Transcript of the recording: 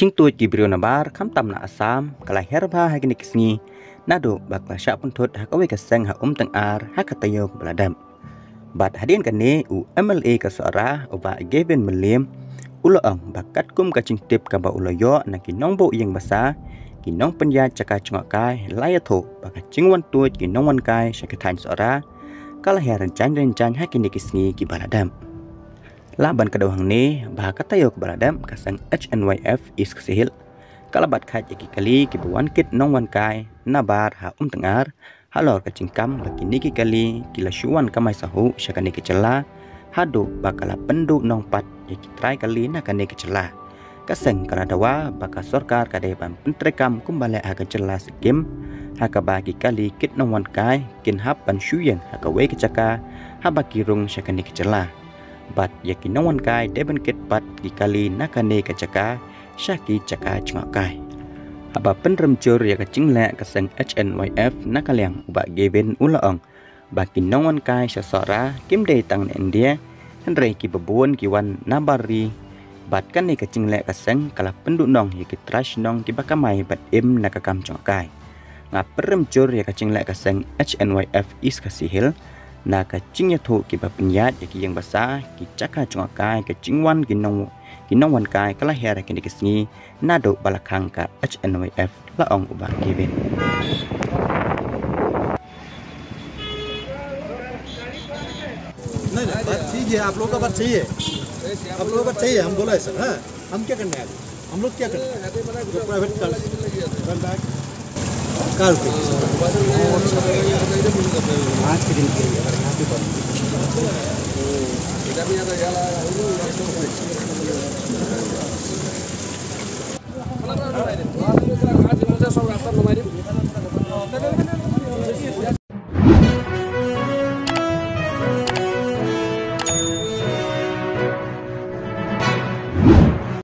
Ching tuột kỳ biểu nabar khám tầm na asam kalai herba hai kini kisngi nado bakla syak pun thot hak awe kaseng hak teng ar hak katayo beladam. Bat hadin kane u MLA ka suara uba geben melim uloang bakat kum ka cingtip ka ba uloyo na kinong bo yang basa kinong penya jaka Jngohkai layatho baka cingwan tuột kinong wan kai syakathan suara kalai rencana hak kini kisngi ki beladam. Laban kedawang ni bahaka tayo kebaladam kasang HNYF is kesihil kalabat khat yaki kali kibuan kit nong wan kai nabar ha tengar halor kacingkam baki niki kali kila syuan kamai sahu syakani kecela hado bakala pendu nong pat yaki try kali nakani kecela kasang karadawa baka sorkar kadai ban pentrekam kumbale ha kecela sekim haka bagi kali kit nong wan kai kin hap ban syuyeng haka we kecaka habaki rung syakani kecela bat yaki nong wan kai deben ket pat gikali nakane ka jaka syaki jaka Jngohkai aba pynrem jur ya kacingla kaseng HNYF nakaliang uba geben ulaong baki nong wan kai sasora kimde tang India henre ki bebuan ki wan nabari bat kane kacingla kaseng kala penduk nong yaki trash nong ki bakamai bat nakakam Jngohkai ngap pynrem jur ya kacingla kaseng HNYF is kasihil na kacingnya thu ki bapenyat yaki yang basa ki jaka Jngohkai kacingwan kinong wan kai kalahir kini kisni nado balakang ka HNYF laong ubah geben. नहीं बात ठीक है आप लोग का बात सही है आप लोग का बात सही है हम बोला है सर हाँ हम क्या करने आए हम लोग क्या करने आए जो प्राइवेट कार पे आज के दिन के लिए यहाँ पे